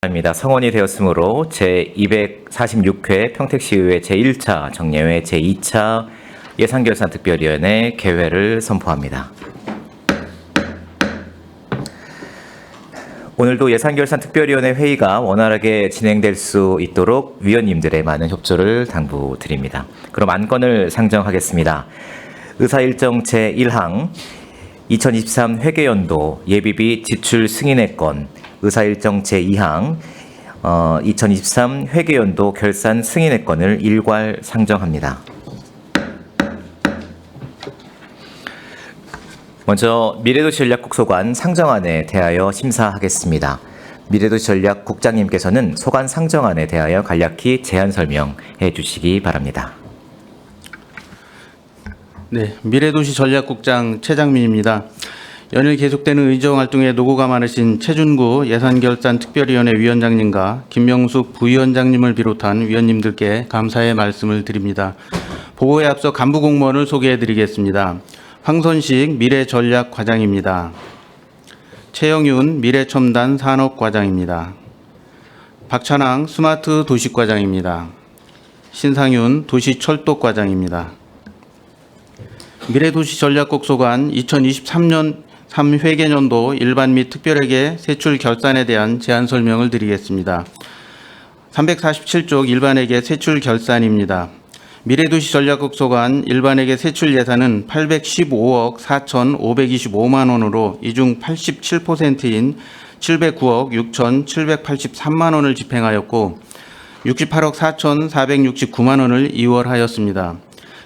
입니다. 성원이 되었으므로 제246회 평택시의회 제1차 정례회 제2차 예산결산특별위원회 개회를 선포합니다. 오늘도 예산결산특별위원회 회의가 원활하게 진행될 수 있도록 위원님들의 많은 협조를 당부드립니다. 그럼 안건을 상정하겠습니다. 의사일정 제1항 2023 회계연도 예비비 지출 승인의 건, 의사일정 제2항 2023 회계연도 결산 승인의 건을 일괄 상정합니다. 먼저 미래도시전략국 소관 상정안에 대하여 심사하겠습니다. 미래도시전략국장님께서는 소관 상정안에 대하여 간략히 제안 설명해 주시기 바랍니다. 네, 미래도시전략국장 최장민입니다. 연일 계속되는 의정활동에 노고가 많으신 최준구 예산결산특별위원회 위원장님과 김명숙 부위원장님을 비롯한 위원님들께 감사의 말씀을 드립니다. 보고에 앞서 간부 공무원을 소개해드리겠습니다. 황선식 미래전략과장입니다. 최영윤 미래첨단 산업과장입니다. 박찬항 스마트 도시과장입니다. 신상윤 도시철도과장입니다. 미래도시전략국 소관 2023년 3회계년도 일반 및 특별회계 세출 결산에 대한 제안 설명을 드리겠습니다. 347쪽 일반회계 세출 결산입니다. 미래도시전략국 소관 일반회계 세출 예산은 815억 4,525만 원으로 이중 87%인 709억 6,783만 원을 집행하였고 68억 4,469만 원을 이월하였습니다.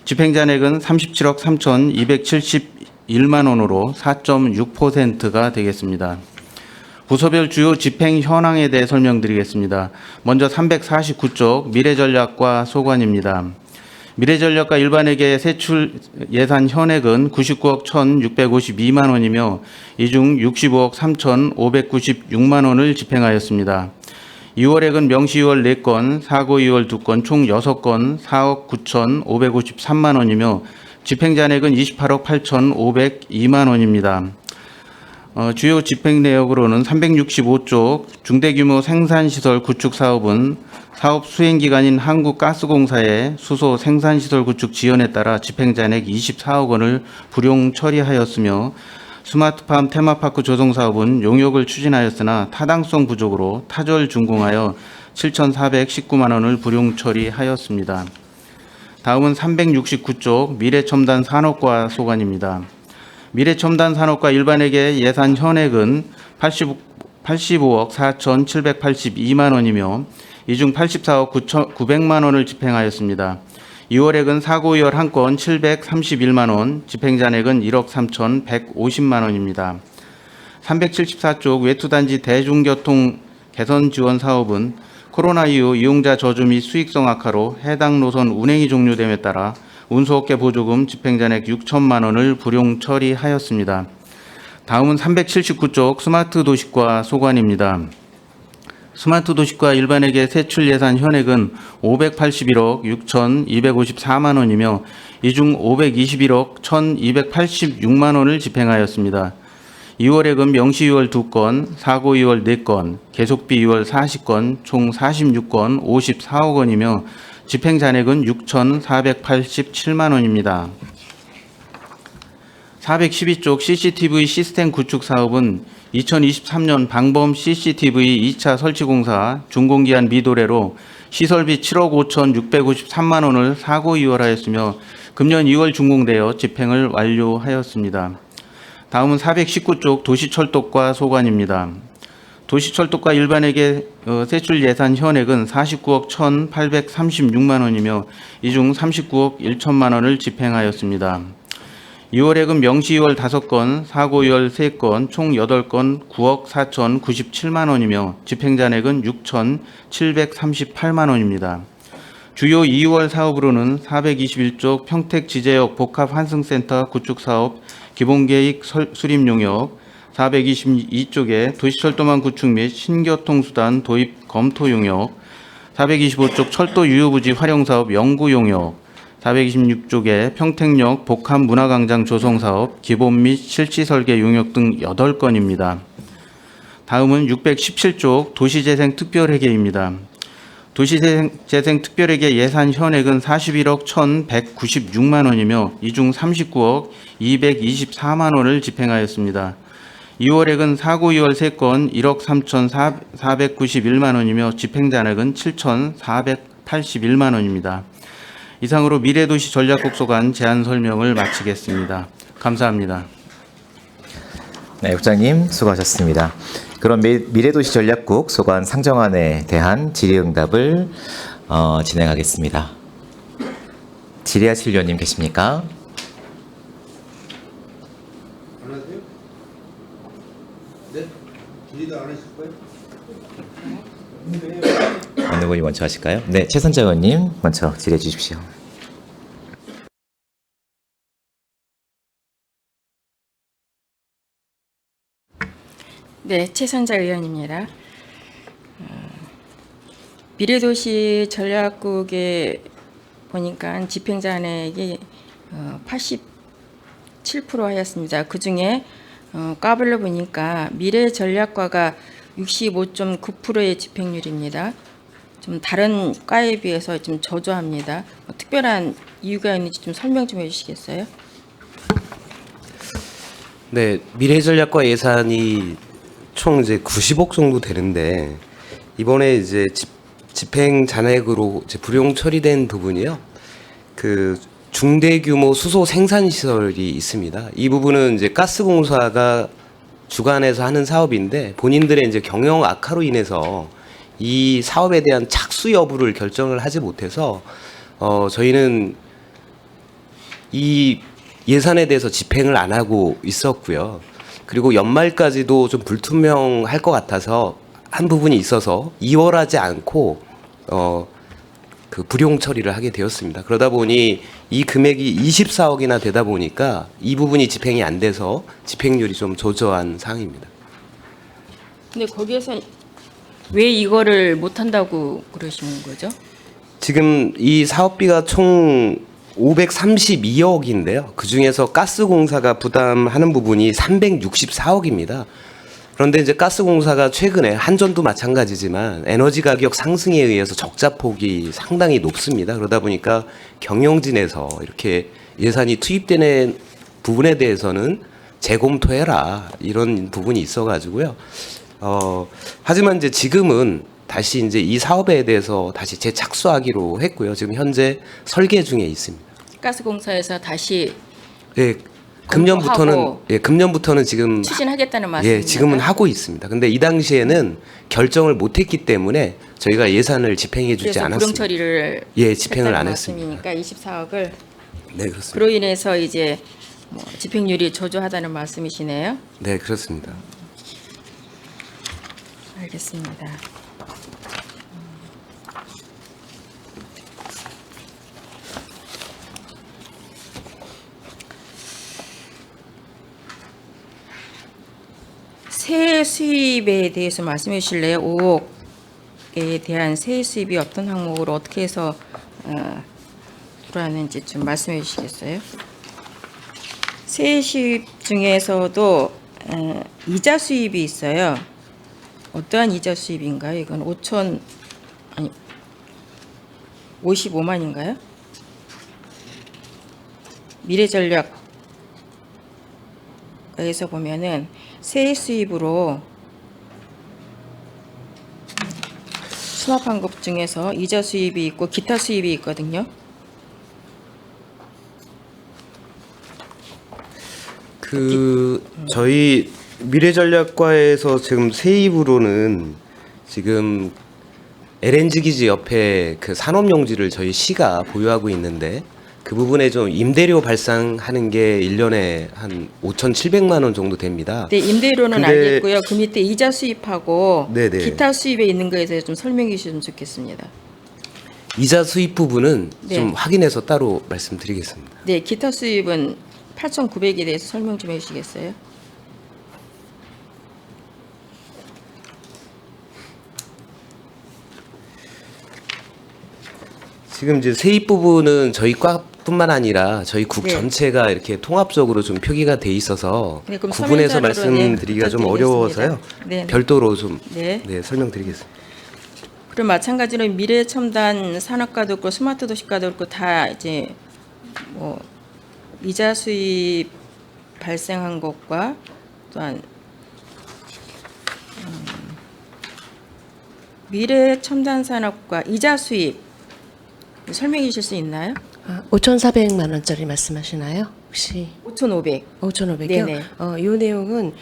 집행잔액은 37억 3,271만 원으로 4.6%가 되겠습니다. 부서별 주요 집행 현황에 대해 설명드리겠습니다. 먼저 349쪽 미래전략과 소관입니다. 미래전략과 일반회계 세출 예산 현액은 99억 1,652만 원이며 이중 65억 3,596만 원을 집행하였습니다. 2월액은 명시 2월 4건, 사고 2월 2건, 총 6건 4억 9,553만 원이며 집행잔액은 28억 8,502만 원입니다. 주요 집행 내역으로는 365쪽 중대규모 생산시설 구축 사업은 사업 수행기관인 한국가스공사의 수소 생산시설 구축 지연에 따라 집행잔액 24억 원을 불용 처리하였으며 스마트팜 테마파크 조성사업은 용역을 추진하였으나 타당성 부족으로 타절 준공하여 7,419만 원을 불용 처리하였습니다. 다음은 369쪽 미래첨단 산업과 소관입니다. 미래첨단 산업과 일반회계 예산 현액은 85억 4,782만 원이며 이중 84억 900만 원을 집행하였습니다. 2월액은 사고 2월 1건 731만 원, 집행잔액은 1억 3,150만 원입니다. 374쪽 외투단지 대중교통 개선 지원 사업은 코로나 이후 이용자 저주 및 수익성 악화로 해당 노선 운행이 종료됨에 따라 운수업계 보조금 집행잔액 6천만 원을 불용 처리하였습니다. 다음은 379쪽 스마트 도시과 소관입니다. 스마트 도시과 일반회계 세출 예산 현액은 581억 6,254만 원이며 이중 521억 1,286만 원을 집행하였습니다. 2월액은 명시 2월 2건, 사고 2월 4건, 계속비 2월 40건, 총 46건 54억 원이며 집행잔액은 6,487만 원입니다. 412쪽 CCTV 시스템 구축 사업은 2023년 방범 CCTV 2차 설치공사 준공기한 미도래로 시설비 7억 5,653만 원을 사고 이월하였으며 금년 2월 준공되어 집행을 완료하였습니다. 다음은 419쪽 도시철도과 소관입니다. 도시철도과 일반회계 세출 예산 현액은 49억 1,836만 원이며 이중 39억 1천만 원을 집행하였습니다. 2월액은 명시 2월 5건, 사고 2월 3건, 총 8건 9억 4,097만 원이며 집행잔액은 6,738만 원입니다. 주요 2월 사업으로는 421쪽 평택지제역 복합환승센터 구축사업 기본계획 수립용역, 422쪽에 도시철도망 구축 및 신교통수단 도입 검토 용역, 425쪽 철도 유효부지 활용사업 연구 용역, 426쪽에 평택역 복합문화광장 조성사업 기본 및 실지 설계 용역 등 8건입니다. 다음은 617쪽 도시재생특별회계입니다. 도시재생특별회계 예산 현액은 41억 1,196만 원이며 이 중 39억 224만 원을 집행하였습니다. 2월액은 사고 2월 3건 1억 3,491만 원이며 집행 잔액은 7,481만 원입니다. 이상으로 미래도시 전략국 소관 제안 설명을 마치겠습니다. 감사합니다. 네, 국장님 수고하셨습니다. 그럼 미래도시 전략국 소관 상정안에 대한 질의응답을 진행하겠습니다. 질의하실 위원님 계십니까? 안녕하세요. 네? 질의도 안 하실 거예요? 어느 분이 먼저 하실까요? 네, 최선재 의원님 먼저 질의해 주십시오. 네, 최선자 의원입니다. 미래도시 전략국에 보니까 집행잔액이 87% 하였습니다. 그 중에 까불러 보니까 미래전략과가 65.9%의 집행률입니다. 좀 다른 과에 비해서 좀 저조합니다. 특별한 이유가 있는지 좀 설명 좀 해주시겠어요? 네, 미래전략과 예산이 총 이제 90억 정도 되는데 이번에 이제 집행 잔액으로 이제 불용 처리된 부분이요. 그 중대 규모 수소 생산 시설이 있습니다. 이 부분은 이제 가스공사가 주관해서 하는 사업인데 본인들의 이제 경영 악화로 인해서 이 사업에 대한 착수 여부를 결정을 하지 못해서 저희는 이 예산에 대해서 집행을 안 하고 있었고요. 그리고 연말까지도 좀 불투명할 것 같아서 한 부분이 있어서 2월하지 않고 그 불용 처리를 하게 되었습니다. 그러다 보니 이 금액이 24억이나 되다 보니까 이 부분이 집행이 안 돼서 집행률이 좀 저조한 상황입니다. 근데 거기에서 왜 이거를 못 한다고 그러시는 거죠? 지금 이 사업비가 총 532억인데요. 그중에서 가스공사가 부담하는 부분이 364억입니다. 그런데 이제 가스공사가 최근에 한전도 마찬가지지만 에너지 가격 상승에 의해서 적자폭이 상당히 높습니다. 그러다 보니까 경영진에서 이렇게 예산이 투입되는 부분에 대해서는 재검토해라 이런 부분이 있어가지고요. 하지만 이제 지금은 다시 이제 이 사업에 대해서 다시 재착수하기로 했고요. 지금 현재 설계 중에 있습니다. 가스공사에서 다시 예, 금년부터는 지금 추진하겠다는 말씀입니다. 예, 지금은 하고 있습니다. 근데 이 당시에는 결정을 못했기 때문에 저희가 예산을 집행해주지 그래서 않았습니다. 불용 처리를 예, 집행을 안 했습니다. 말씀이니까 24억을 네, 그렇습니다. 그로 인해서 이제 뭐 집행률이 저조하다는 말씀이시네요. 네, 그렇습니다. 알겠습니다. 세 수입에 대해서 말씀해 주실래요? 5억에 대한 세 수입이 어떤 항목으로 어떻게 해서 들어왔는지 좀 말씀해 주시겠어요? 세 수입 중에서도 이자 수입이 있어요. 어떠한 이자 수입인가요? 이건 55만인가요? 미래전략에서 보면은 세액 수입으로 수납한 것 중에서 이자 수입이 있고 기타 수입이 있거든요. 저희 미래전략과에서 지금 세입으로는 지금 LNG 기지 옆에 그 산업용지를 저희 시가 보유하고 있는데 그 부분에 좀 임대료 발생하는 게 1년에 한 5,700만 원 정도 됩니다. 네, 임대료는 근데- 알겠고요. 그 밑에 이자 수입하고 네네. 기타 수입에 있는 거에 대해서 좀 설명해 주시면 좋겠습니다. 이자 수입 부분은 네. 좀 확인해서 따로 말씀드리겠습니다. 네, 기타 수입은 8,900에 대해서 설명 좀 해주시겠어요? 지금 이제 세입 부분은 저희 뿐만 아니라 저희 국 네. 전체가 이렇게 통합적으로 좀 표기가 돼 있어서 네, 그럼 구분해서 서면자료로, 말씀드리기가 좀 부탁드리겠습니다. 어려워서요. 네. 별도로 좀 네. 설명드리겠습니다. 그럼 마찬가지로 미래 첨단 산업과도 그렇고 스마트 도시과도 그렇고 다 이제 뭐 이자 수입 발생한 것과 또한 미래 첨단 산업과 이자 수입 설명해 주실 수 있나요? 5,400만 원짜리 말씀하시나요? 혹시 5,500. 5,500이요? 네네. 이 내용은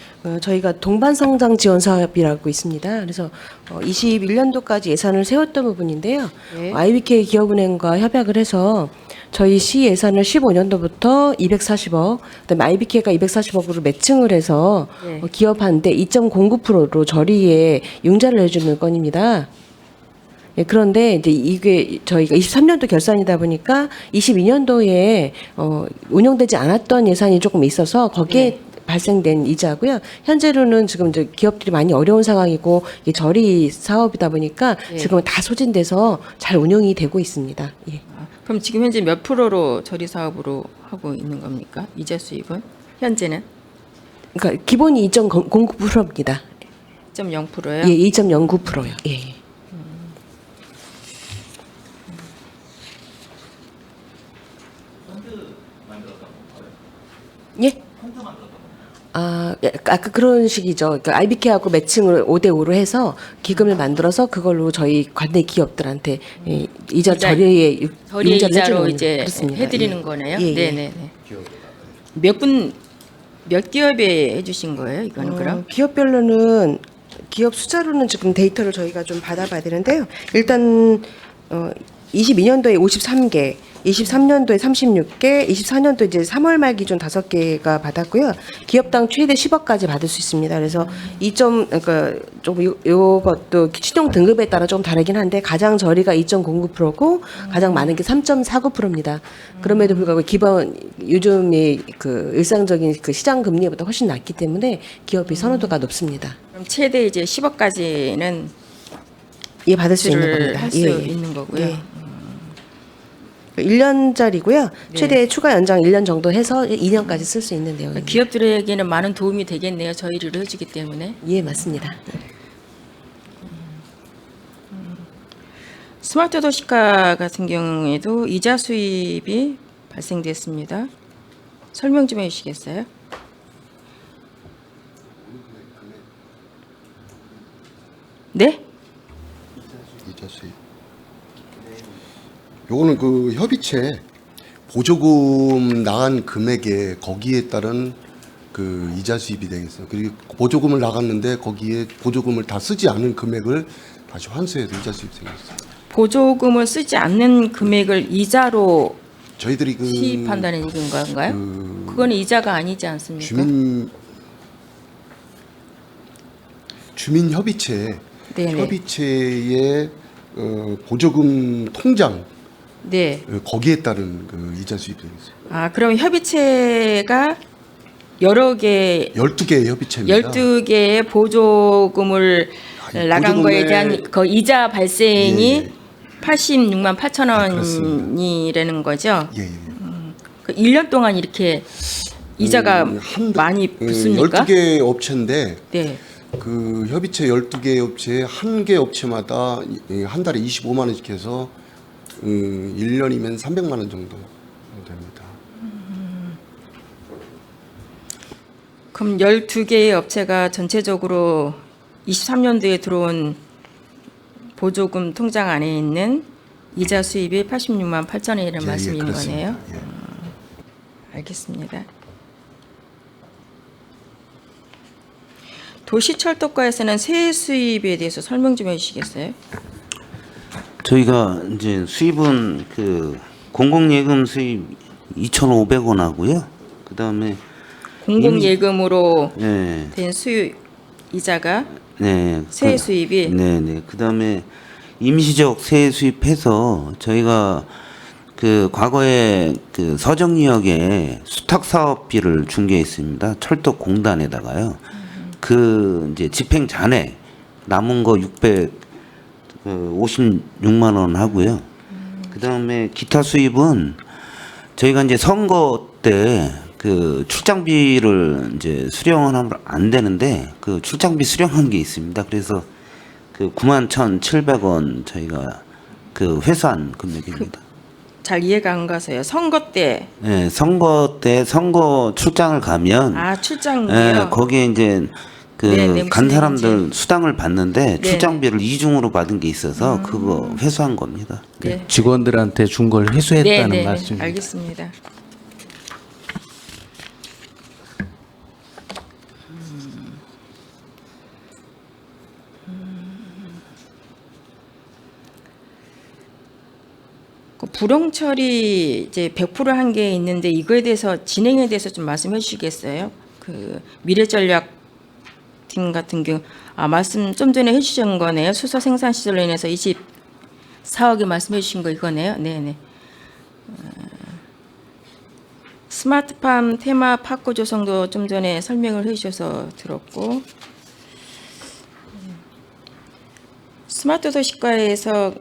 저희가 동반성장 지원 사업이라고 있습니다. 그래서 21년도까지 예산을 세웠던 부분인데요. 네. IBK 기업은행과 협약을 해서 저희 시 예산을 15년도부터 240억, 그다음에 IBK가 240억으로 매칭을 해서 네. 기업한테 2.09%로 저리에 융자를 해주는 건입니다. 예, 그런데 이제 이게 저희가 23년도 결산이다 보니까 22년도에 운영되지 않았던 예산이 조금 있어서 거기에 발생된 이자고요. 현재로는 지금 이제 기업들이 많이 어려운 상황이고 이게 저리 사업이다 보니까 네. 지금은 다 소진돼서 잘 운영이 되고 있습니다. 예. 그럼 지금 현재 몇 프로로 저리 사업으로 하고 있는 겁니까? 이자 수입은 현재는 그러니까 기본이 2.09%입니다. 0.0%예요. 예, 2.09%요. 예. 예? 아까 그런 식이죠. 그러니까 IBK하고 매칭을 5대5로 해서 기금을 만들어서 그걸로 저희 관내 기업들한테 이자 저리에 저리 융자를 이자로 해주는 이제 그렇습니다. 해드리는 예. 거네요. 예, 예. 네네네. 몇 기업에 해주신 거예요? 이거는 그럼? 기업별로는 기업 숫자로는 지금 데이터를 저희가 좀 받아봐야 되는데요. 일단 22년도에 53개, 23년도에 36개, 24년도 이제 3월 말 기준 5개가 받았고요. 기업당 최대 10억까지 받을 수 있습니다. 그래서 그러니까 좀 요것도 신용 등급에 따라 좀 다르긴 한데 가장 저리가 2.09%고 가장 많은 게 3.49%입니다. 그럼에도 불구하고 기본 요즘의 그 일상적인 그 시장 금리보다 훨씬 낮기 때문에 기업이 선호도가 높습니다. 그럼 최대 이제 10억까지는 예, 받을 수 있는 겁니다. 할 수 있는 거고요. 예. 1년짜리고요. 네. 최대 추가 연장 1년 정도 해서 2년까지 쓸 수 있는 내용입니다. 기업들에게는 많은 도움이 되겠네요. 저희를 해주기 때문에. 예, 맞습니다. 스마트 도시카 같은 경우에도 이자 수입이 발생됐습니다. 설명 좀 해주시겠어요? 네? 이자 수입. 요거는 그 협의체 보조금 나간 금액에 거기에 따른 그 이자 수입이 되겠어요. 그리고 보조금을 나갔는데 거기에 보조금을 다 쓰지 않은 금액을 다시 환수해서 이자 수입 생겼어요. 보조금을 쓰지 않는 금액을 이자로 저희들이 그 시입한다는 얘기인 건가요? 그건 이자가 아니지 않습니까? 주민 협의체 네네. 협의체의 보조금 통장 네. 거기에 따른 그 이자 수입이 되겠어요. 아, 그럼 협의체가 여러 개 12개의 협의체입니다. 12개의 보조금을 아니, 나간 보조금에- 거에 대한 그 이자 발생이 예, 예. 86만 8천 그렇습니다. 원이라는 거죠. 예, 예. 그 1년 동안 이렇게 이자가 많이 붙습니까? 12개 업체인데 네. 그 협의체 12개 업체에 한 개 업체마다 한 달에 25만 원씩 해서 1년이면 300만 원 정도 됩니다. 그럼 12개의 업체가 전체적으로 23년도에 들어온 보조금 통장 안에 있는 이자 수입이 86만 8천 원이라는 말씀인 그렇습니다. 거네요. 예. 알겠습니다. 도시철도과에서는 세액 수입에 대해서 설명 좀 해주시겠어요? 저희가 이제 수입은 그 공공예금 수입 2,500원 하고요. 그다음에 공공예금으로 네, 된 수입 이자가 네, 세액 수입이 네, 네. 그다음에 임시적 세액 수입해서 저희가 그 과거에 그 서정리역에 수탁 사업비를 준 게 있습니다. 철도공단에다가요. 그 이제 집행 잔해 남은 거 656만 원 하고요. 그다음에 기타 수입은 저희가 이제 선거 때 그 출장비를 이제 수령을 하면 안 되는데 그 출장비 수령한 게 있습니다. 그래서 그 91,700원 저희가 그 회수한 금액입니다. 잘 이해가 안 가서요. 선거 때 네, 선거 때 선거 출장을 가면 출장비요. 네, 거기에 이제 그 네네, 간 무슨 사람들 얘기인지. 수당을 받는데 네네. 출장비를 이중으로 받은 게 있어서 그거 회수한 겁니다. 네. 직원들한테 준 걸 회수했다는 네, 말씀입니다. 알겠습니다. 그 불용 처리 이제 100%한 게 있는데 이거에 대해서 진행에 대해서 좀 말씀해 주시겠어요? 그 미래전략 팀 같은 경우 말씀 좀 전에 해주신 거네요. 수소 생산 시설로 인해서 24억이 말씀해 주신 거 이거네요. 네네. 스마트팜 테마 파크 조성도 좀 전에 설명을 해주셔서 들었고 스마트 도시과에서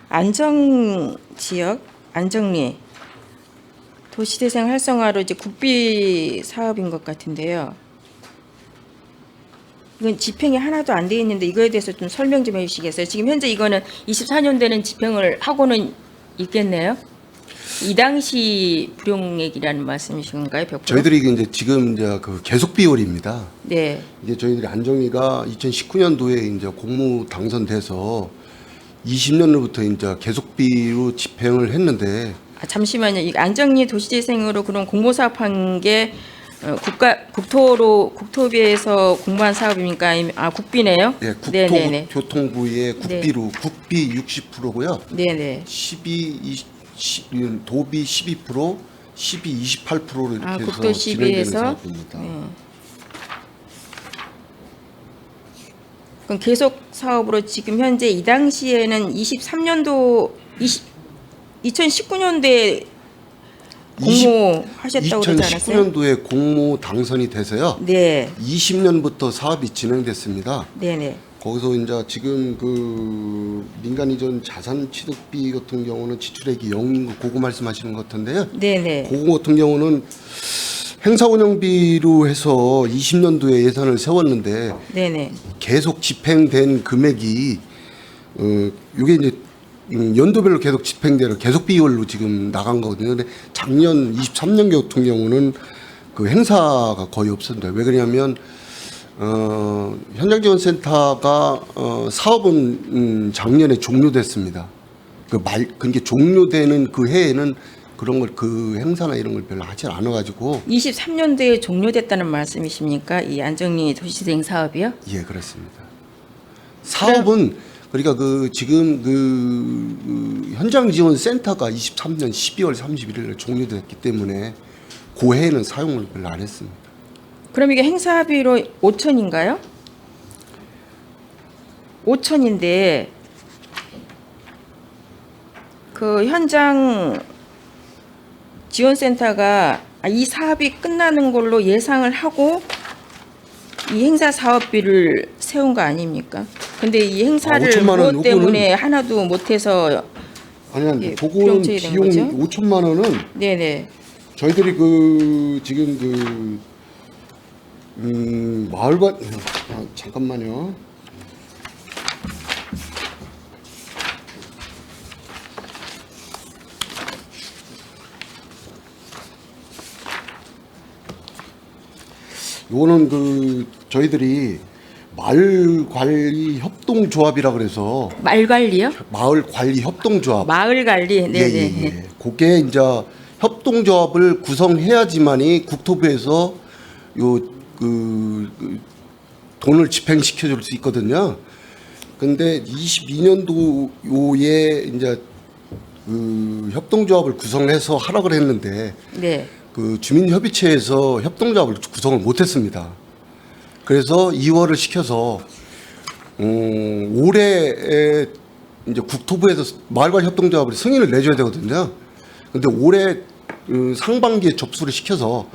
안정 지역 안정리 도시재생 활성화로 이제 국비 사업인 것 같은데요. 이건 집행이 하나도 안 돼 있는데 이거에 대해서 좀 설명 좀 해주시겠어요? 지금 현재 이거는 24년도에는 집행을 하고는 있겠네요. 이 당시 불용액이라는 말씀이신가요? 100%? 저희들이 이제 지금 이제 그 계속 비율입니다. 네. 이제 저희들이 안정리가 2019년도에 이제 공무 당선돼서 20년부터 이제 계속비로 집행을 했는데 잠시만요. 이 안정리 도시재생으로 그런 공모사업한 게 국토비에서 공부한 사업입니까? 아니면 국비네요? 예, 네네네. 국토교통부의 국비로 국비 60%고요. 네네. 12, 도비 12%, 12, 28%로 이렇게 해서 국도 진행되는 12에서 사업입니다. 그럼 계속 사업으로 지금 현재 이 당시에는 2019년도에 공모하셨다고 그러지 않았어요? 2019년도에 공모 당선이 돼서요. 네, 20년부터 사업이 진행됐습니다. 네네. 거기서 이제 지금 그 민간 이전 자산 취득비 같은 경우는 지출액이 0인 거 그거 말씀하시는 것 같은데요. 네네. 그거 같은 경우는 행사 운영비로 해서 20년도에 예산을 세웠는데 네네. 계속 집행된 금액이 이게 이제 연도별로 계속 집행대로 계속 비율로 지금 나간 거거든요. 근데 작년 23년 같은 경우는 그 행사가 거의 없었는데 왜 그러냐면 현장지원센터가 사업은 작년에 종료됐습니다. 그게 종료되는 그 해에는 그런 걸 그 행사나 이런 걸 별로 하지 않아가지고 23년도에 종료됐다는 말씀이십니까? 이 안정리 도시재생 사업이요? 예 그렇습니다. 사업은 그러니까 그 지금 그 현장지원센터가 23년 12월 31일에 종료됐기 때문에 그 해에는 사용을 별로 안 했습니다. 그럼 이게 행사비로 5천인가요? 5천인데 그 현장 지원센터가 이 사업이 끝나는 걸로 예상을 하고 이 행사 사업비를 세운 거 아닙니까? 근데 이 행사를 5천만 원 무엇 때문에 요거는- 하나도 못해서 아니 예, 그거는 불용처리 된 비용 거죠? 5천만 원은 네네. 저희들이 그 지금 그 마을관 잠깐만요. 요거는 그 저희들이 마을 관리 협동조합이라 그래서 말 관리요? 마을 관리 협동조합 마을 관리. 네네. 예. 그게 이제 협동조합을 구성해야지만이 국토부에서 그 돈을 집행시켜 줄 수 있거든요. 근데 22년도에 이제 그 협동조합을 구성해서 하라고 했는데 네. 그 주민협의체에서 협동조합을 구성을 못했습니다. 그래서 2월을 시켜서 올해 이제 국토부에서 마을관리 협동조합을 승인을 내줘야 되거든요. 근데 올해 상반기에 접수를 시켜서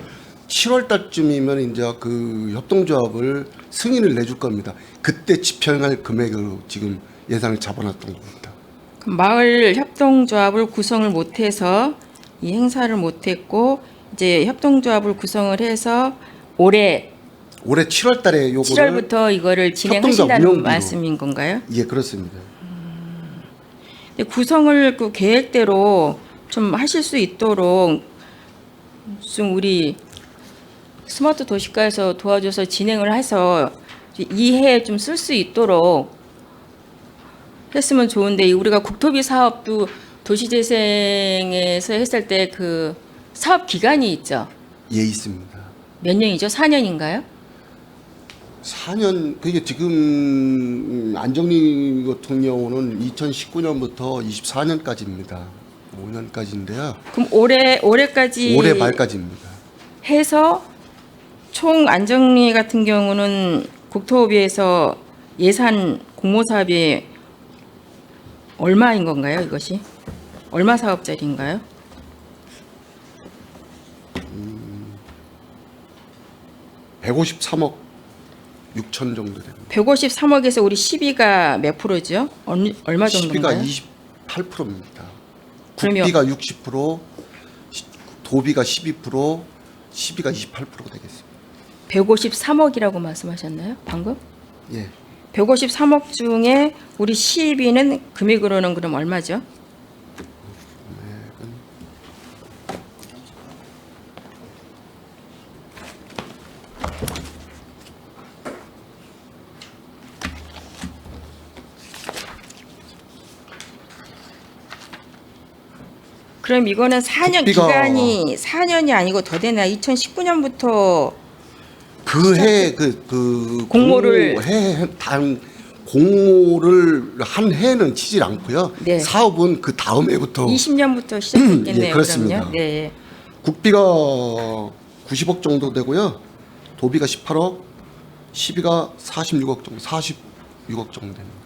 7월 달쯤이면 이제 그 협동조합을 승인을 내줄 겁니다. 그때 집행할 금액으로 지금 예산을 잡아놨던 겁니다. 마을 협동조합을 구성을 못해서 이 행사를 못했고 이제 협동조합을 구성을 해서 올해 7월달에 요거를 7월부터 이거를 협동조합 진행하신다는 운영비로. 말씀인 건가요? 예, 그렇습니다. 근데 구성을 그 계획대로 좀 하실 수 있도록 좀 우리 스마트 도시가에서 도와줘서 진행을 해서 이해 좀 쓸 수 있도록 했으면 좋은데 우리가 국토비 사업도 도시재생에서 했을 때 그 사업 기간이 있죠. 예, 있습니다. 몇 년이죠? 4년인가요? 4년 그게 지금 안정리 같은 경우는 2019년부터 24년까지입니다. 5년까지인데요. 그럼 올해까지 올해 말까지입니다. 해서 총 안정리 같은 경우는 국토부에서 예산 공모 사업이 얼마인 건가요? 이것이 얼마 사업짜리인가요? 153억 6천 정도 됩니다. 153억에서 우리 12가 몇 프로죠? 얼마 12가 정도인가요? 28%입니다. 그러면- 국비가 60%, 도비가 12%, 시비가 28%가 되겠습니다. 153억이라고 말씀하셨나요? 방금? 예. 153억 중에 우리 시비는 금액으로는 그럼 얼마죠? 그럼 이거는 4년 국비가- 기간이 4년이 아니고 더 되나? 2019년부터 그 해 그 공모를- 공모를 한 해는 치질 않고요. 네. 사업은 그 다음 해부터 20년부터 시작했겠네요. 예, 그렇습니다. 그럼요. 네. 국비가 90억 정도 되고요. 도비가 18억, 시비가 46억 정도, 46억 정도 됩니다.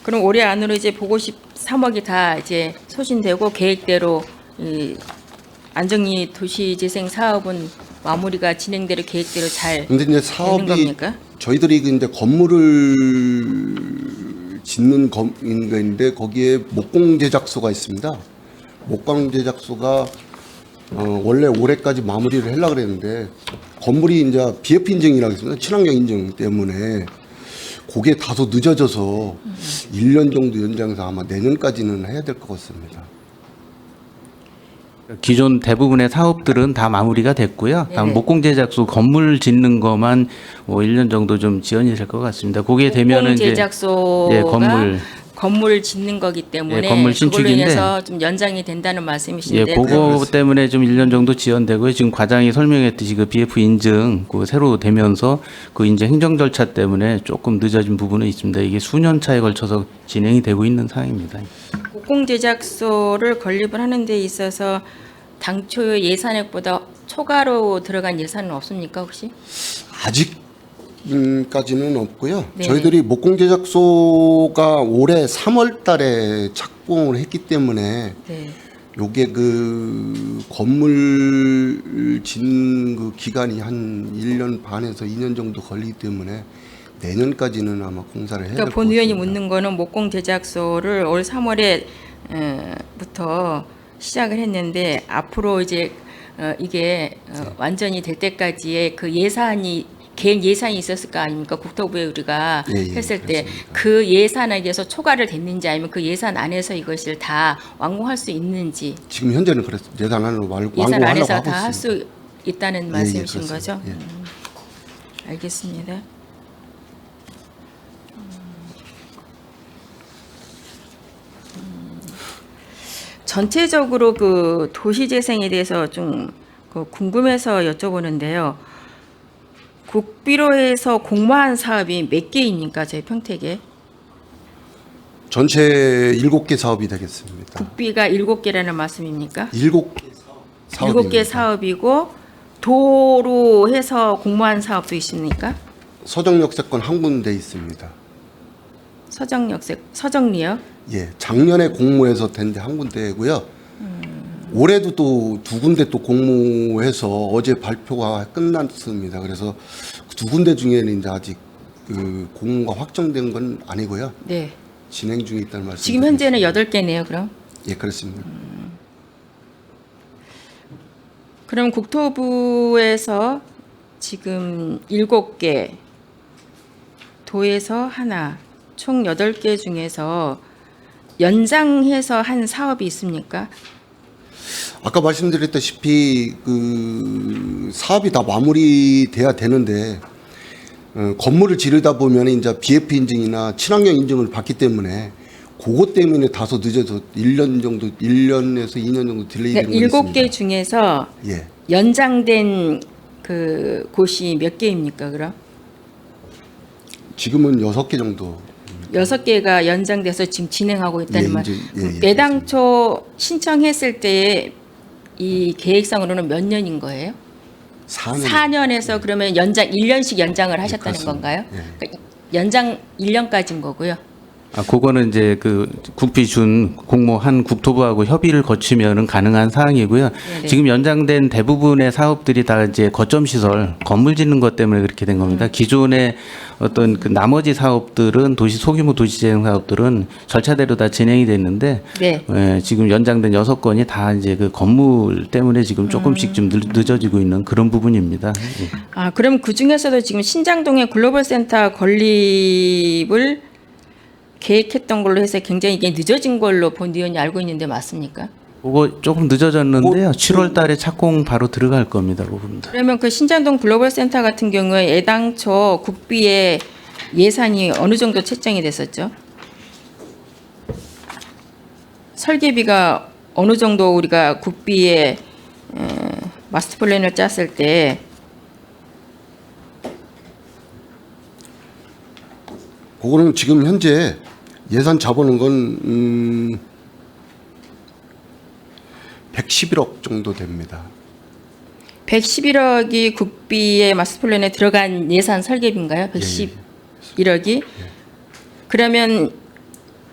그럼 올해 안으로 이제 153억이 다 이제 소진되고 계획대로 이 안정리 도시재생 사업은 마무리가 진행대로 계획대로 잘 근데 이제 되는 사업이 겁니까? 저희들이 이제 건물을 짓는 건데 거기에 목공 제작소가 있습니다. 목공 제작소가 원래 올해까지 마무리를 하려고 그랬는데 건물이 이제 BF 인증이라고 했습니다. 친환경 인증 때문에 그게 다소 늦어져서 1년 정도 연장해서 아마 내년까지는 해야 될 것 같습니다. 기존 대부분의 사업들은 다 마무리가 됐고요. 다음 네네. 목공 제작소 건물 짓는 것만 1년 정도 좀 지연이 될 것 같습니다. 그게 되면은 이제 제작소가 예, 건물 짓는 거기 때문에 예, 건물 그걸로 신축인데 인해서 좀 연장이 된다는 예, 말씀이신데 그거 때문에 좀 1년 정도 지연되고요. 지금 과장이 설명했듯이 그 BF 인증 그 새로 되면서 그 이제 행정 절차 때문에 조금 늦어진 부분은 있습니다. 이게 수년 차에 걸쳐서 진행이 되고 있는 상황입니다. 목공 제작소를 건립을 하는 데 있어서 당초 예산액보다 초과로 들어간 예산은 없습니까 혹시? 아직까지는 없고요. 네. 저희들이 목공 제작소가 올해 3월 달에 착공을 했기 때문에 네. 요게 그 건물 짓는 그 기간이 한 1년 반에서 2년 정도 걸리기 때문에 내년까지는 아마 공사를 해야 될 그러니까 것 본 의원이 같습니다. 묻는 거는 목공 제작소를 올 3월에 부터 시작을 했는데 앞으로 이제 이게 완전히 될 때까지의 그 예산이 개인 예산이 있었을 거 아닙니까? 국토부에 우리가 예, 했을 때 그렇습니다. 그 예산에게서 초과를 됐는지 아니면 그 예산 안에서 이것을 다 완공할 수 있는지 지금 현재는 그렇습니다. 예산 안으로 예산 완공하려고 안에서 하고 다 할 있습니다. 수 있다는 예, 말씀이신 그렇습니다. 거죠? 예. 알겠습니다. 전체적으로 그 도시재생에 대해서 좀 그 궁금해서 여쭤보는데요. 국비로에서 공모한 사업이 몇 개입니까? 저희 평택에 전체 7개 사업이 되겠습니다. 국비가 7개라는 말씀입니까? 7개 사업입니다. 7개 사업이고 도로 해서 공모한 사업도 있습니까? 서정역세권 한 군데 있습니다. 서정리요? 예, 작년에 공모해서 된 데 한 군데고요. 올해도 또 두 군데 또 공모해서 어제 발표가 끝났습니다. 그래서 두 군데 중에는 이제 아직 그 공모가 확정된 건 아니고요. 네. 진행 중에 있다는 말씀. 지금 현재는 8개네요, 그럼. 예, 그렇습니다. 그럼 국토부에서 지금 7개, 도에서 하나, 총 8개 중에서 연장해서 한 사업이 있습니까? 아까 말씀드렸다시피 그 사업이 다 마무리돼야 되는데 건물을 지르다 보면 이제 BF 인증이나 친환경 인증을 받기 때문에 그것 때문에 다소 늦어서 1년 정도, 1년에서 2년 정도 딜레이 되는 그러니까 거 있습니다. 7개 중에서 예. 연장된 그 곳이 몇 개입니까, 그럼? 지금은 6개 정도. 6개가 연장돼서 지금 진행하고 있다는 예, 말. 이제, 예, 애당초 신청했을 때의 이 계획상으로는 몇 년인 거예요? 4년. 4년에서 그러면 연장 1년씩 연장을 하셨다는 그렇습니다. 건가요? 예. 그러니까 연장 1년까지인 거고요. 그거는 이제 그 국비 준 공모한 국토부하고 협의를 거치면은 가능한 사항이고요. 네네. 지금 연장된 대부분의 사업들이 다 이제 거점 시설, 건물 짓는 것 때문에 그렇게 된 겁니다. 기존의 어떤 그 나머지 사업들은 소규모 도시재생 사업들은 절차대로 다 진행이 됐는데 네. 지금 연장된 6건이 다 이제 그 건물 때문에 지금 조금씩 좀 늦어지고 있는 그런 부분입니다. 예. 아, 그럼 그 중에서도 지금 신장동의 글로벌 센터 건립을 계획했던 걸로 해서 굉장히 이게 늦어진 걸로 본 의원이 알고 있는데 맞습니까? 그거 조금 늦어졌는데요. 7월 달에 착공 바로 들어갈 겁니다. 그 부분들. 그러면 그 신장동 글로벌 센터 같은 경우에 애당초 국비의 예산이 어느 정도 책정이 됐었죠? 설계비가 어느 정도 우리가 국비의 마스터 플랜을 짰을 때 그거는 지금 현재 예산 잡아놓은 건 111억 정도 됩니다. 111억이 국비의 마스터 플랜에 들어간 예산 설계비인가요? 111억이? 그러면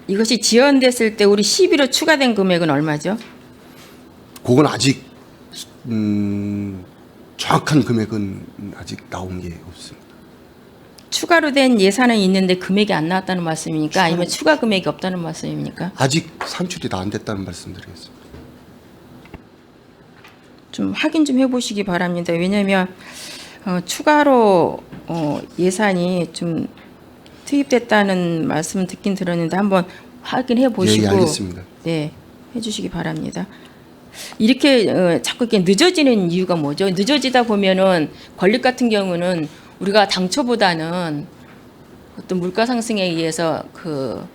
이것이 지연됐을 때 우리 11호 추가된 금액은 얼마죠? 그건 아직 정확한 금액은 아직 나온 게 없습니다. 추가로 된 예산은 있는데 금액이 안 나왔다는 말씀입니까? 아니면 추가 금액이 없다는 말씀입니까? 아직 산출이 다 안 됐다는 말씀드리겠습니다. 좀 확인 좀 해보시기 바랍니다. 왜냐하면 추가로 예산이 좀 투입됐다는 말씀 듣긴 들었는데 한번 확인해 보시고 예, 알겠습니다. 네, 해주시기 바랍니다. 이렇게 자꾸 이렇게 늦어지는 이유가 뭐죠? 늦어지다 보면은 건립 같은 경우는 우리가 당초보다는 어떤 물가 상승에 의해서 그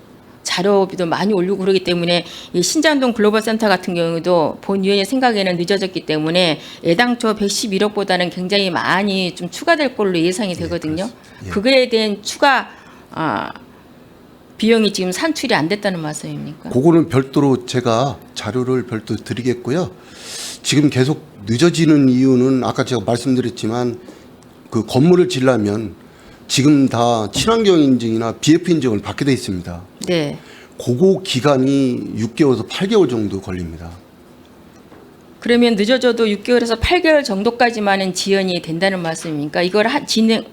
자료비도 많이 올리고 그러기 때문에 이 신장동 글로벌 센터 같은 경우도 본 위원의 생각에는 늦어졌기 때문에 애당초 111억보다는 굉장히 많이 좀 추가될 걸로 예상이 되거든요. 예. 그거에 대한 추가 비용이 지금 산출이 안 됐다는 말씀입니까? 그거는 별도로 제가 자료를 별도 드리겠고요. 지금 계속 늦어지는 이유는 아까 제가 말씀드렸지만 그 건물을 지려면 지금 다 친환경 인증이나 BF 인증을 받게 돼 있습니다. 네. 그거 기간이 6개월에서 8개월 정도 걸립니다. 그러면 늦어져도 6개월에서 8개월 정도까지만은 지연이 된다는 말씀입니까? 이걸 진행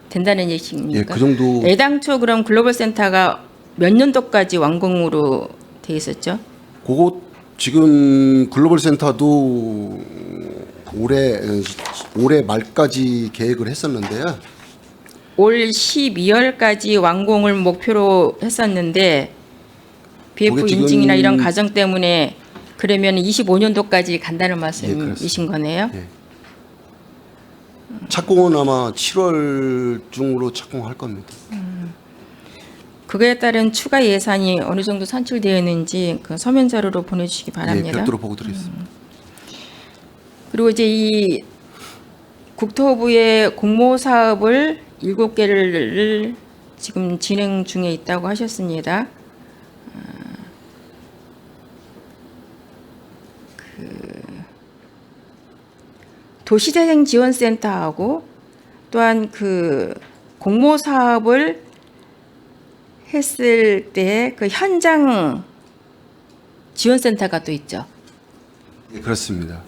된다는 얘기입니까? 예, 그 정도. 애당초 그럼 글로벌 센터가 몇 년도까지 완공으로 돼 있었죠? 그거 지금 글로벌 센터도 올해 말까지 계획을 했었는데요. 올 12월까지 완공을 목표로 했었는데 BF 그게 지금- 인증이나 이런 과정 때문에 그러면 25년도까지 간다는 말씀이신 그렇습니다. 거네요? 예. 착공은 아마 7월 중으로 착공할 겁니다. 그거에 따른 추가 예산이 어느 정도 산출되어 있는지 그 서면 자료로 보내주시기 예, 바랍니다. 별도로 보고 드리겠습니다. 그리고 이제 이 국토부의 공모 사업을 7개를 지금 진행 중에 있다고 하셨습니다. 도시재생 지원센터하고 또한 그 공모 사업을 했을 때 그 현장 지원센터가 또 있죠. 예, 그렇습니다.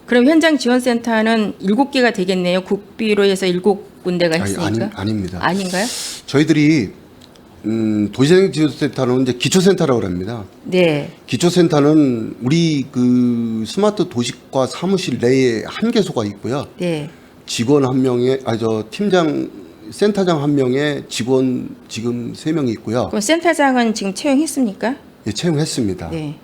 그럼 현장 지원센터는 7개가 되겠네요. 국비로 해서 7군데가 했으니까. 아닙니다. 아닌가요? 저희들이 도시재생지원센터는 이제 기초센터라고 합니다. 네. 기초센터는 우리 그 스마트 도시과 사무실 내에 한 개소가 있고요. 네. 직원 한 명에 팀장 센터장 한 명에 직원 지금 3명이 있고요. 그럼 센터장은 지금 채용했습니까? 예, 채용했습니다. 네.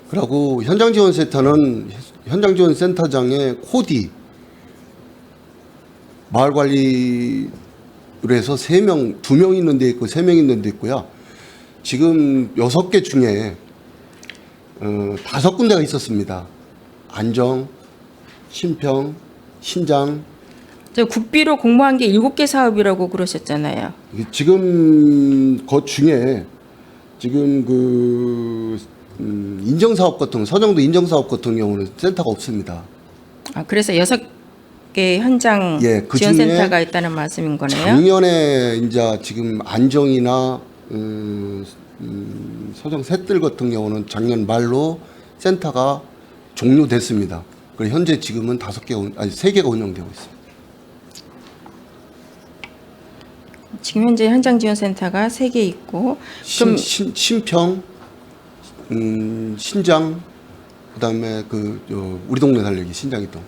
그리고 현장지원센터는 현장지원센터장에 코디 마을관리를 해서 3명, 2명 있는 데 있고 3명 있는 데 있고요. 지금 6개 중에 5군데가 있었습니다. 안정, 신평, 신장. 저 국비로 공모한 게 7개 사업이라고 그러셨잖아요. 지금 그 중에 지금 인정사업 같은 서정도 인정사업 같은 경우는 센터가 없습니다. 아, 그래서 6개 현장 예, 그 지원센터가 있다는 말씀인 거네요. 작년에 이제 지금 안정이나 서정 셋들 같은 경우는 작년 말로 센터가 종료됐습니다. 그리고 현재 지금은 3개가 운영되고 있습니다. 지금 현재 현장 지원센터가 3개 있고 그럼 신평, 신장, 그다음에 우리 동네 달리기 신장이동.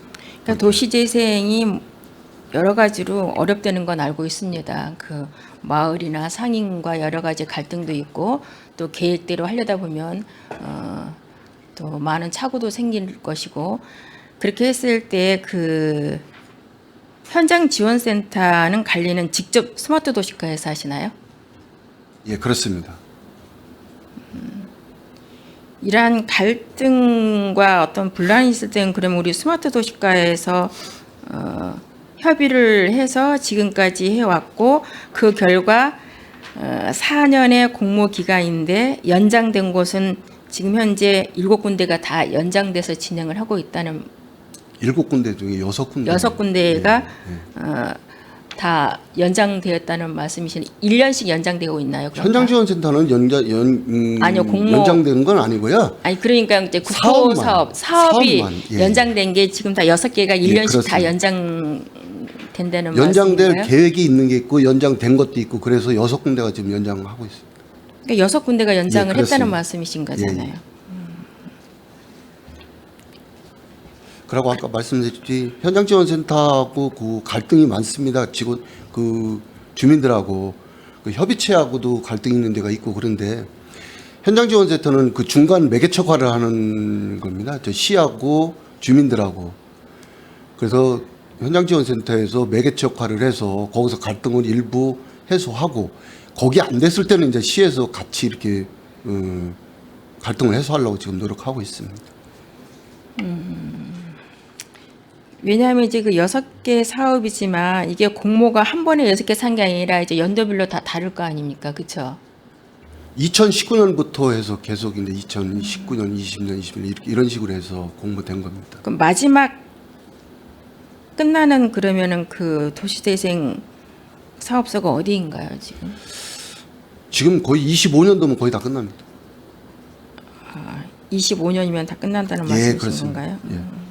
그러니까 도시재생이 여러 가지로 어렵다는 건 알고 있습니다. 그 마을이나 상인과 여러 가지 갈등도 있고 또 계획대로 하려다 보면 또 많은 착오도 생길 것이고 그렇게 했을 때 그 현장 지원센터는 관리는 직접 스마트 도시과에서 하시나요? 예, 그렇습니다. 이러한 갈등과 어떤 분란이 있을 때는 그러면 우리 스마트 도시과에서 협의를 해서 지금까지 해왔고 그 결과 4년의 공모 기간인데 연장된 곳은 지금 현재 7군데가 다 연장돼서 진행을 하고 있다는 7군데 중에 6군데. 6군데가 다 연장되었다는 말씀이신 1년씩 연장되고 있나요? 그러니까? 현장지원센터는 아니요, 공모- 연장되는 건 아니고요. 아니 그러니까 이제 국토 사업이 사업만, 예. 연장된 게 지금 다 6개가 1년씩 다 그렇습니다. 연장된다는 연장될 말씀인가요? 계획이 있는 게 있고 연장된 것도 있고 그래서 6군데가 지금 연장하고 있습니다. 그러니까 6군데가 연장을 예, 그렇습니다. 했다는 말씀이신 거잖아요. 예. 그리고 아까 말씀드렸듯이 현장지원센터하고 그 갈등이 많습니다. 지금 주민들하고 협의체하고도 갈등이 있는 데가 있고 그런데 현장지원센터는 그 중간 매개척화를 하는 겁니다. 저 시하고 주민들하고. 그래서 현장지원센터에서 매개척화를 해서 거기서 갈등을 일부 해소하고 거기 안 됐을 때는 이제 시에서 같이 이렇게 갈등을 해소하려고 지금 노력하고 있습니다. 왜냐하면 이제 그 6개 사업이지만 이게 공모가 한 번에 6개 산 게 아니라 이제 연도별로 다 다를 거 아닙니까? 그렇죠? 2019년부터 해서 계속 이제 2019년, 20년, 21년 이렇게 이런 식으로 해서 공모된 겁니다. 그럼 마지막 끝나는 그러면은 그 도시재생 사업소가 어디인가요, 지금? 지금 거의 25년도면 거의 다 끝납니다. 25년이면 다 끝난다는 예, 말씀이신 그렇습니다. 건가요? 예.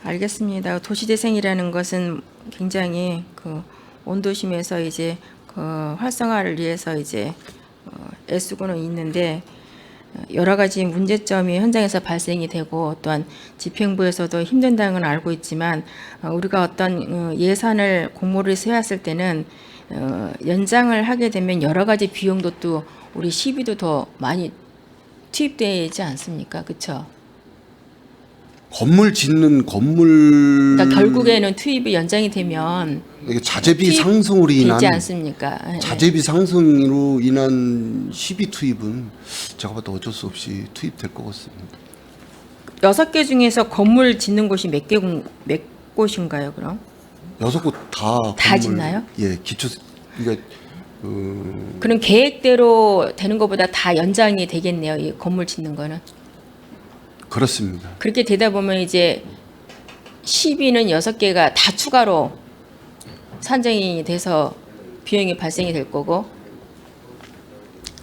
알겠습니다. 도시재생이라는 것은 굉장히 그 온도심에서 이제 그 활성화를 위해서 이제 애쓰고는 있는데 여러 가지 문제점이 현장에서 발생이 되고 또한 집행부에서도 힘든다는 건 알고 있지만 우리가 어떤 예산을 공모를 세웠을 때는 연장을 하게 되면 여러 가지 비용도 또 우리 시비도 더 많이 투입되지 않습니까? 그렇죠? 건물 짓는 건물 그러니까 결국에는 투입이 연장이 되면 이게 자재비 투입 상승으로 인한 되지 않습니까? 예. 자재비 상승으로 인한 시비 투입은 제가 봐도 어쩔 수 없이 투입될 것 같습니다. 6개 중에서 건물 짓는 곳이 몇 곳인가요, 그럼? 6곳 다 다 건물, 짓나요? 예, 기초 그러니까 그럼 계획대로 되는 것보다 다 연장이 되겠네요, 이 건물 짓는 거는. 그렇습니다. 그렇게 되다 보면 이제 시비는 6개가 다 추가로 산정이 돼서 비용이 발생이 될 거고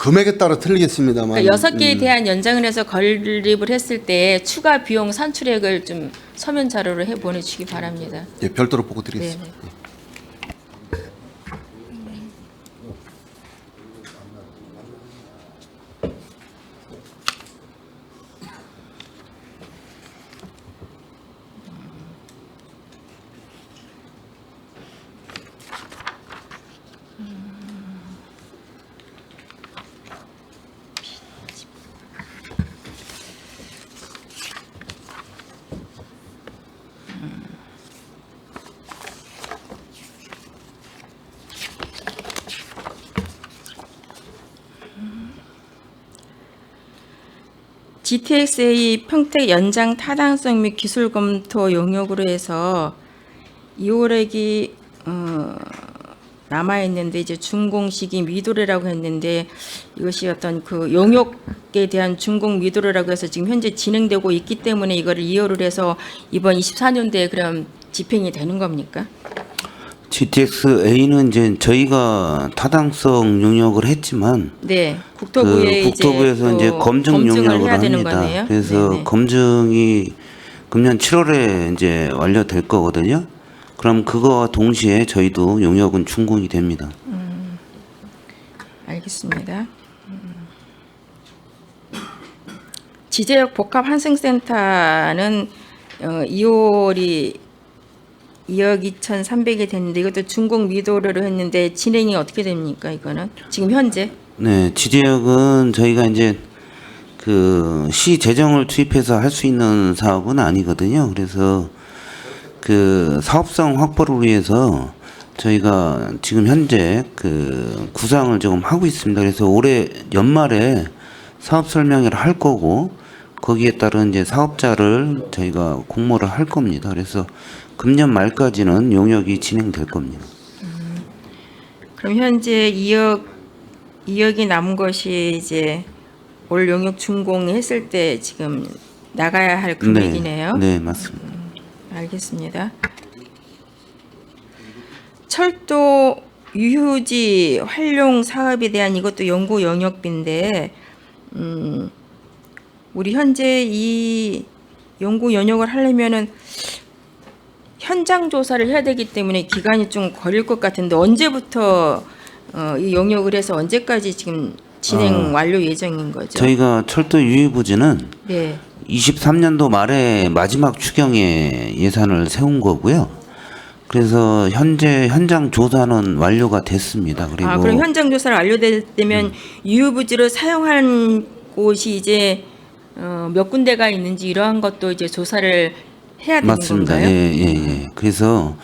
금액에 따라 틀리겠습니다만 그러니까 6개에 대한 연장을 해서 건립을 했을 때 추가 비용 산출액을 좀 서면 자료로 해 보내주시기 바랍니다. 예, 별도로 보고 드리겠습니다. 네. GTX-A 평택 연장 타당성 및 기술 검토 용역으로 해서 2월액이 남아 있는데 이제 준공 시기 미도래라고 했는데 이것이 어떤 그 용역에 대한 준공 미도래라고 해서 지금 현재 진행되고 있기 때문에 이거를 2월을 해서 이번 24년도에 그럼 집행이 되는 겁니까? GTX-A는 이제 저희가 타당성 용역을 했지만 네, 국토부에 국토부에서 이제 검증 검증을 용역을 해야 되는 합니다. 거네요. 그래서 네네. 검증이 금년 7월에 이제 완료될 거거든요. 그럼 그거와 동시에 저희도 용역은 준공이 됩니다. 알겠습니다. 지제역 복합 환승센터는 2월이 2억 2,300이 됐는데 이것도 준공 미도래로 했는데 진행이 어떻게 됩니까? 이거는 지금 현재? 네, 지제역은 저희가 이제 그 시 재정을 투입해서 할 수 있는 사업은 아니거든요. 그래서 그 사업성 확보를 위해서 저희가 지금 현재 그 구상을 조금 하고 있습니다. 그래서 올해 연말에 사업 설명회를 할 거고 거기에 따른 이제 사업자를 저희가 공모를 할 겁니다. 그래서 금년 말까지는 용역이 진행될 겁니다. 그럼 현재 2억이 남은 것이 이제 올 용역 준공했을 때 지금 나가야 할 금액이네요. 네, 맞습니다. 알겠습니다. 철도 유휴지 활용 사업에 대한 이것도 연구 영역비인데 우리 현재 이 연구 영역을 하려면은 현장 조사를 해야 되기 때문에 기간이 좀 걸릴 것 같은데 언제부터 이 영역을 해서 언제까지 지금 진행 완료 예정인 거죠? 저희가 철도 유휴부지는 네. 23년도 말에 마지막 추경에 예산을 세운 거고요. 그래서 현재 현장 조사는 완료가 됐습니다. 그리고 그럼 현장 조사를 완료되면 유휴부지로 사용한 곳이 이제 몇 군데가 있는지 이러한 것도 이제 조사를 해야 되는 맞습니다. 건가요? 예. 그래서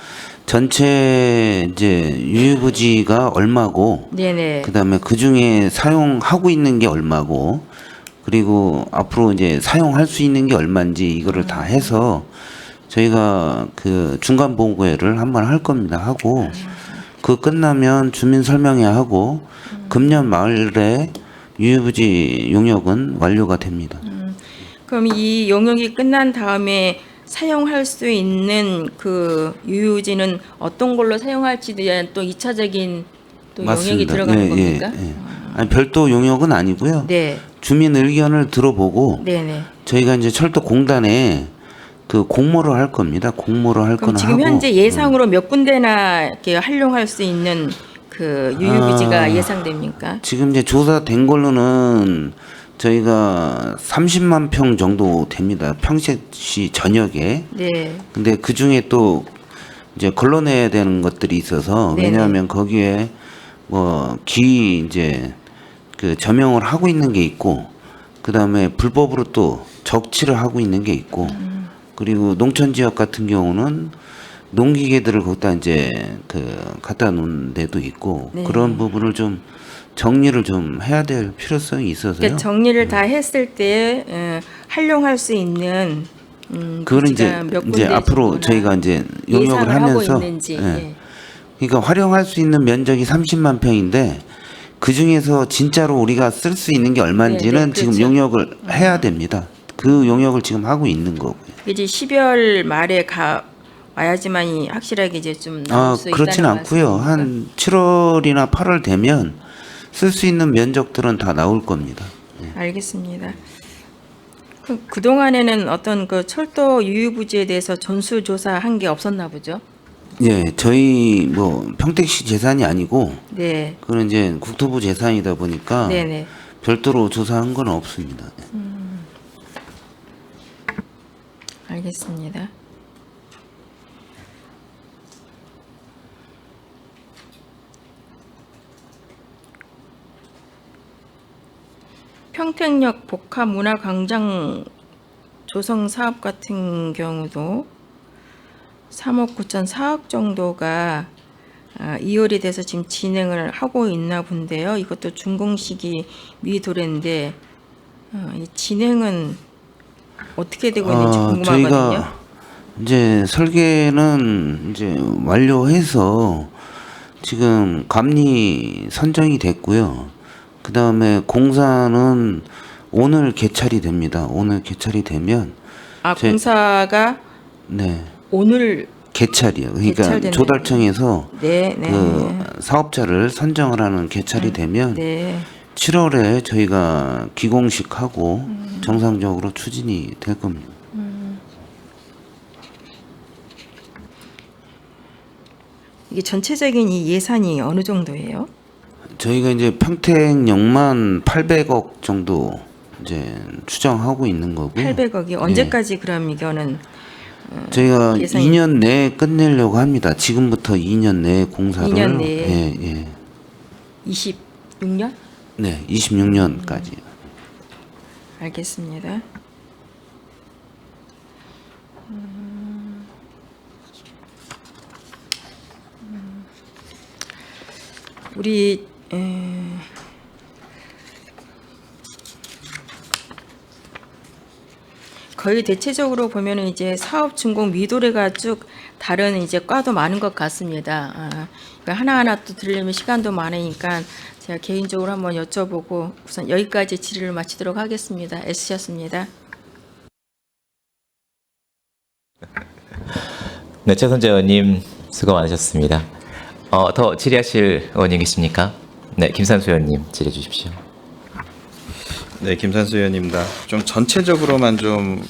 전체 이제 유휴부지가 얼마고, 네네. 그다음에 그 중에 사용하고 있는 게 얼마고, 그리고 앞으로 이제 사용할 수 있는 게 얼마인지 이거를 다 해서 저희가 그 중간 보고회를 한번 할 겁니다. 하고 그 끝나면 주민 설명회 하고 금년 말에 유휴부지 용역은 완료가 됩니다. 그럼 이 용역이 끝난 다음에 사용할 수 있는 그 유휴지는 어떤 걸로 사용할지에 대한 또 2차적인 또 용역이 들어가는 겁니까? 아니, 별도 용역은 아니고요. 네. 주민 의견을 들어보고 네네. 저희가 이제 철도공단에 그 공모를 할 겁니다. 공모를 할 그럼 거는 지금 하고 현재 예상으로 몇 군데나 이렇게 활용할 수 있는 그 유휴부지가 예상됩니까? 지금 이제 조사된 걸로는 저희가 30만 평 정도 됩니다. 평택시 전역에. 네. 근데 그 중에 또 이제 걸러내야 되는 것들이 있어서 네네. 왜냐하면 거기에 뭐 이제 그 점용을 하고 있는 게 있고 그 다음에 불법으로 또 적치를 하고 있는 게 있고 그리고 농촌 지역 같은 경우는 농기계들을 거기다 이제 그 갖다 놓은 데도 있고 네. 그런 부분을 좀 정리를 좀 해야 될 필요성이 있어서요. 그러니까 정리를 다 했을 때 활용할 수 있는 그거는 부지가 몇 군데 이제 앞으로 정도나 저희가 이제 용역을 예상을 하고 하면서 있는지. 예. 그러니까 활용할 수 있는 면적이 30만 평인데 그 중에서 진짜로 우리가 쓸 수 있는 게 얼마인지는 네, 지금 그렇죠. 용역을 해야 됩니다. 그 용역을 지금 하고 있는 거고요. 이제 12월 말에 와야지만이 확실하게 이제 좀 나올 수 그렇진 있다는 않고요. 말씀입니까? 한 7월이나 8월 되면 쓸 수 있는 면적들은 다 나올 겁니다. 알겠습니다. 그동안에는 어떤 그 철도 유유부지에 대해서 전수조사한 게 없었나 보죠? 예, 저희 뭐 평택시 재산이 아니고 네. 그건 이제 국토부 재산이다 보니까 네네. 별도로 조사한 건 없습니다. 알겠습니다. 평택역 복합문화광장 조성 사업 같은 경우도 3억 9,400억 정도가 2월이 돼서 지금 진행을 하고 있나 본데요. 이것도 준공식이 미도래인데 이 진행은 어떻게 되고 있는지 궁금하거든요. 저희가 이제 설계는 이제 완료해서 지금 감리 선정이 됐고요. 그 다음에 공사는 오늘 개찰이 됩니다. 오늘 개찰이 되면 공사가 네 오늘 개찰이요. 그러니까 개찰되는 조달청에서 네. 그 사업자를 선정을 하는 개찰이 되면 네. 7월에 저희가 기공식하고 정상적으로 추진이 될 겁니다. 이게 전체적인 이 예산이 어느 정도예요? 저희가 이제 평택역만 800억 정도 이제 추정하고 있는 거고요. 800억이 언제까지 그럼 이거는 저희가 예산이- 2년 내에 끝내려고 합니다. 지금부터 2년 내에 공사를 2년 내에? 예. 26년? 네, 26년까지. 알겠습니다. 우리 거의 대체적으로 보면은 이제 사업 준공 미도래가 쭉 다른 이제 과도 많은 것 같습니다. 그러니까 하나하나 또 들으려면 시간도 많으니까 제가 개인적으로 한번 여쭤보고 우선 여기까지 질의를 마치도록 하겠습니다. 애쓰셨습니다. 네, 최선재 의원님 수고 많으셨습니다. 더 질의하실 의원님 계십니까? 네, 김산수 의원님 질의해 주십시오. 네, 김산수 의원입니다. 좀 전체적으로만 좀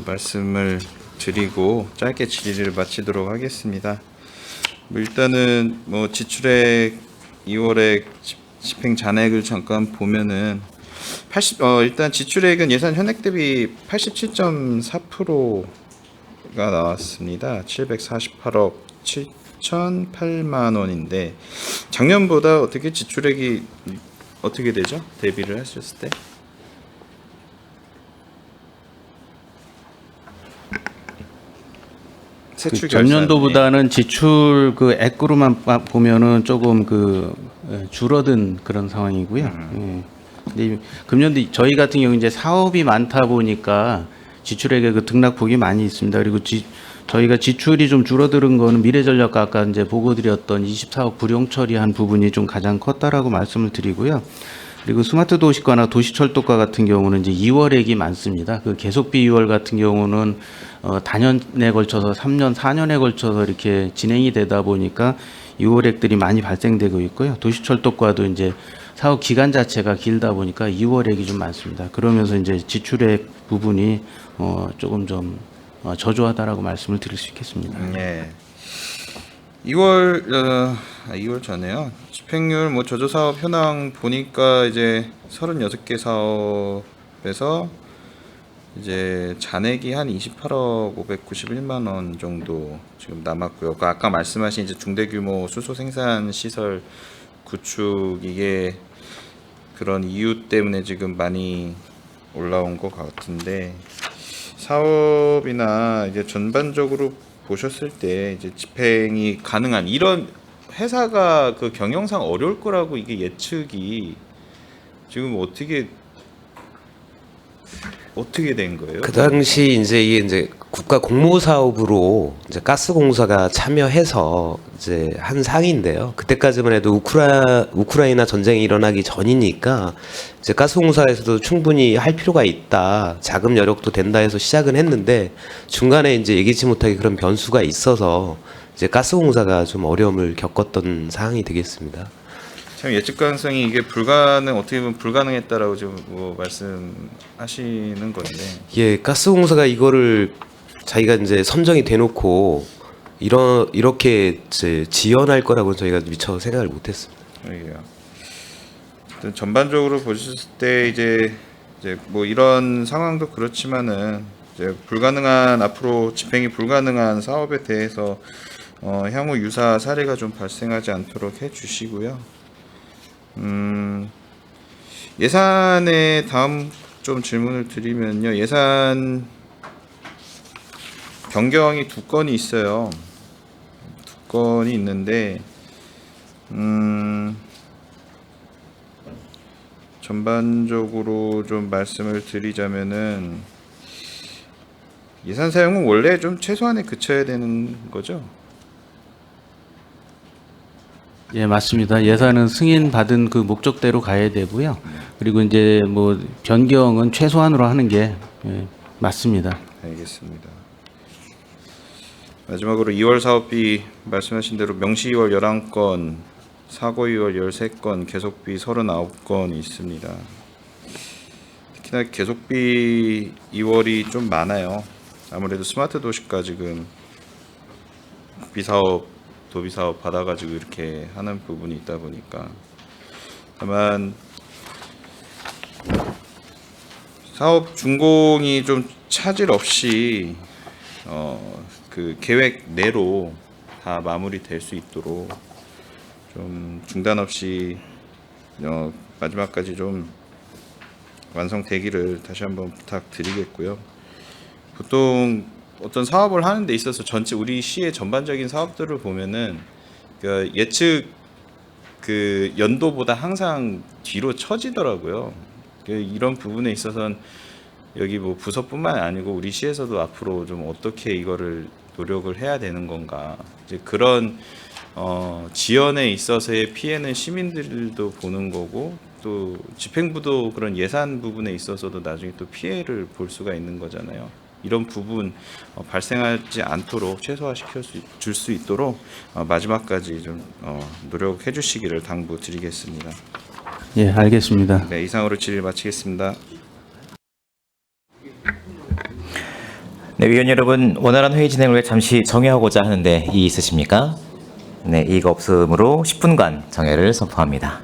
말씀을 드리고 짧게 질의를 마치도록 하겠습니다. 일단은 지출액 2월에 집행 잔액을 잠깐 보면은 일단 지출액은 예산 현액 대비 87.4%가 나왔습니다. 748억 7,008만 원인데 작년보다 어떻게 지출액이 어떻게 되죠? 대비를 하셨을 때? 세출 결산. 전년도보다는 지출 그 액으로만 보면은 조금 줄어든 그런 상황이고요. 예. 근데 금년도 저희 같은 경우 이제 사업이 많다 보니까 지출액의 그 등락폭이 많이 있습니다. 그리고 저희가 지출이 좀 줄어드는 거는 미래전략과 아까 이제 보고드렸던 24억 불용 처리한 부분이 좀 가장 컸다라고 말씀을 드리고요. 그리고 스마트 도시과나 도시철도과 같은 경우는 이제 2월액이 많습니다. 그 계속비 2월 같은 경우는 단연에 걸쳐서 3년, 4년에 걸쳐서 이렇게 진행이 되다 보니까 2월액들이 많이 발생되고 있고요. 도시철도과도 이제 사업 기간 자체가 길다 보니까 2월액이 좀 많습니다. 그러면서 이제 지출액 부분이 조금 좀 저조하다라고 말씀을 드릴 수 있겠습니다. 예. 2월 전에요. 집행률 저조 사업 현황 보니까 이제 36개 사업에서 이제 잔액이 한 28억 591만 원 정도 지금 남았고요. 아까 말씀하신 이제 중대규모 수소 생산 시설 구축 이게 그런 이유 때문에 지금 많이 올라온 것 같은데 사업이나 이제 전반적으로 보셨을 때 이제 집행이 가능한 이런 회사가 그 경영상 어려울 거라고 이게 예측이 지금 어떻게 된 거예요? 그 당시 이게 이제 국가 공모 사업으로 이제 가스공사가 참여해서 이제 한 상인데요. 그때까지만 해도 우크라이나 전쟁이 일어나기 전이니까 이제 가스공사에서도 충분히 할 필요가 있다. 자금 여력도 된다 해서 시작은 했는데 중간에 이제 예기치 못하게 그런 변수가 있어서 이제 가스공사가 좀 어려움을 겪었던 상황이 되겠습니다. 참 예측 가능성이 이게 어떻게 보면 불가능했다라고 지금 뭐 말씀하시는 건데. 예, 가스공사가 이거를 자기가 이제 선정이 돼놓고 이렇게 이제 지연할 거라고 저희가 미처 생각을 못했습니다. 그러게요. 어쨌든 전반적으로 보셨을 때 이제 뭐 이런 상황도 그렇지만은 이제 앞으로 집행이 불가능한 사업에 대해서 향후 유사 사례가 좀 발생하지 않도록 해주시고요. 예산에 다음 좀 질문을 드리면요. 예산 변경이 2건이 있어요. 2건이 있는데 전반적으로 좀 말씀을 드리자면은 예산 사용은 원래 좀 최소한에 그쳐야 되는 거죠? 예, 맞습니다. 예산은 승인받은 그 목적대로 가야 되고요. 그리고 이제 뭐 변경은 최소한으로 하는 게 맞습니다. 알겠습니다. 마지막으로 2월 사업비 말씀하신 대로 명시 2월 11건, 사고 2월 13건, 계속비 39건 있습니다. 특히나 계속비 2월이 좀 많아요. 아무래도 스마트 도시가 지금 도비사업 받아가지고 이렇게 하는 부분이 있다 보니까 다만 사업 준공이 좀 차질 없이 그 계획 내로 다 마무리될 수 있도록 좀 중단 없이 마지막까지 좀 완성되기를 다시 한번 부탁드리겠고요. 보통 어떤 사업을 하는 데 있어서 우리 시의 전반적인 사업들을 보면은 그 예측 그 연도보다 항상 뒤로 처지더라고요. 이런 부분에 있어서는 여기 뭐 부서뿐만 아니고 우리 시에서도 앞으로 좀 어떻게 이거를 노력을 해야 되는 건가. 이제 그런 지연에 있어서의 피해는 시민들도 보는 거고 또 집행부도 그런 예산 부분에 있어서도 나중에 또 피해를 볼 수가 있는 거잖아요. 이런 부분 발생하지 않도록 최소화시켜 줄 수 있도록 마지막까지 좀 노력해 주시기를 당부드리겠습니다. 예, 알겠습니다. 네, 이상으로 질의 마치겠습니다. 네, 위원 여러분, 원활한 회의 진행을 위해 잠시 정회하고자 하는데 이의 있으십니까? 네, 이의가 없으므로 10분간 정회를 선포합니다.